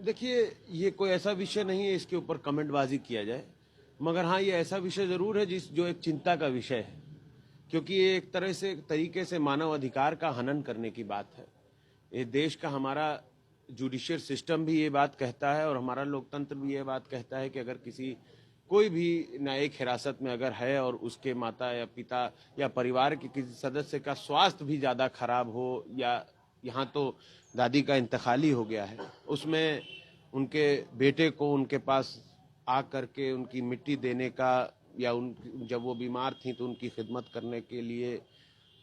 देखिए, ये कोई ऐसा विषय नहीं है इसके ऊपर कमेंटबाजी किया जाए, मगर हाँ, ये ऐसा विषय जरूर है जो एक चिंता का विषय है, क्योंकि ये एक तरह से तरीके से मानव अधिकार का हनन करने की बात है। ये देश का हमारा जुडिशियल सिस्टम भी ये बात कहता है और हमारा लोकतंत्र भी ये बात कहता है कि अगर कोई भी न्यायिक हिरासत में अगर है और उसके माता या पिता या परिवार के किसी सदस्य का स्वास्थ्य भी ज़्यादा खराब हो, या यहाँ तो दादी का इंतकाल ही हो गया है, उसमें उनके बेटे को उनके पास आ करके उनकी मिट्टी देने का, या जब वो बीमार थी तो उनकी खिदमत करने के लिए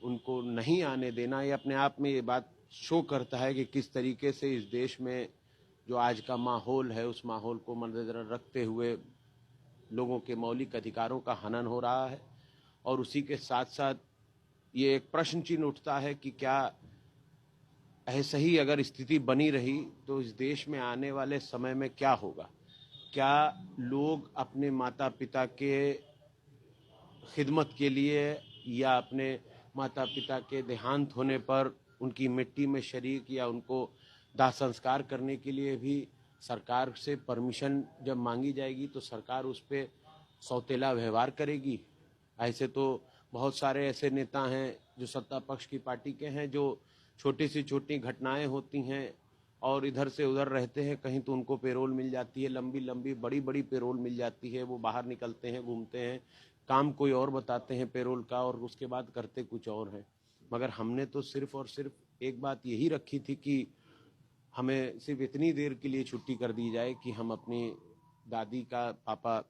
उनको नहीं आने देना, ये अपने आप में ये बात शो करता है कि किस तरीके से इस देश में जो आज का माहौल है उस माहौल को मद्देनजर रखते हुए लोगों के मौलिक अधिकारों का हनन हो रहा है। और उसी के साथ साथ ये एक प्रश्न चिन्ह उठता है कि क्या ऐसे ही अगर स्थिति बनी रही तो इस देश में आने वाले समय में क्या होगा। क्या लोग अपने माता पिता के खिदमत के लिए या अपने माता पिता के देहांत होने पर उनकी मिट्टी में शरीक या उनको दाह संस्कार करने के लिए भी सरकार से परमिशन जब मांगी जाएगी तो सरकार उस पर सौतेला व्यवहार करेगी। ऐसे तो बहुत सारे ऐसे नेता हैं जो सत्ता पक्ष की पार्टी के हैं, जो छोटी से छोटी घटनाएं होती हैं और इधर से उधर रहते हैं, कहीं तो उनको पेरोल मिल जाती है, लंबी लंबी बड़ी बड़ी पेरोल मिल जाती है, वो बाहर निकलते हैं, घूमते हैं, काम कोई और बताते हैं पेरोल का और उसके बाद करते कुछ और हैं। मगर हमने तो सिर्फ और सिर्फ एक बात यही रखी थी कि हमें सिर्फ इतनी देर के लिए छुट्टी कर दी जाए कि हम अपनी दादी का पापा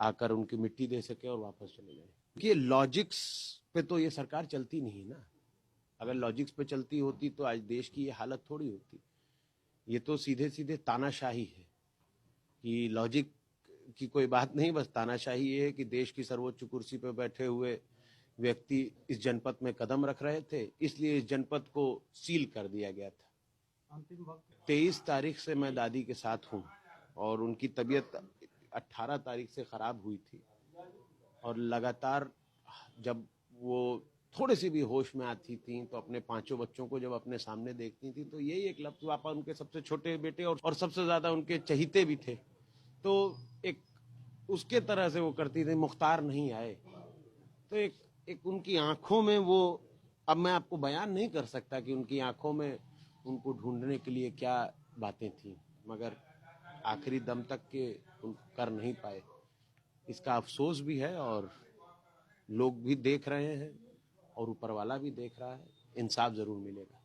आकर उनकी मिट्टी दे सके और वापस चले जाए। ये लॉजिक्स पे तो ये सरकार चलती नहीं ना। अगर लॉजिक्स पे चलती होती तो आज देश की ये हालत थोड़ी होती। ये तो सीधे सीधे तानाशाही है कि लॉजिक की कोई बात नहीं, बस तानाशाही ये है कि देश की सर्वोच्च कुर्सी पर बैठे हुए व्यक्ति इस जनपद में कदम रख रहे थे, इसलिए इस जनपद को सील कर दिया गया था। 23 तारीख से मैं दादी के साथ हूँ और उनकी तबीयत 18 तारीख से खराब हुई थी और लगातार जब वो थोड़े से भी होश में आती थी तो अपने पांचों बच्चों को जब अपने सामने देखती थी तो यही एक लफ्ज, पापा उनके सबसे छोटे बेटे और सबसे ज्यादा उनके चहीते भी थे, तो एक उसके तरह से वो करती थी, मुख्तार नहीं आए तो एक उनकी आंखों में वो, अब मैं आपको बयान नहीं कर सकता कि उनकी आंखों में उनको ढूंढने के लिए क्या बातें थी, मगर आखिरी दम तक के उन कर नहीं पाए। इसका अफसोस भी है और लोग भी देख रहे हैं और ऊपर वाला भी देख रहा है। इंसाफ जरूर मिलेगा।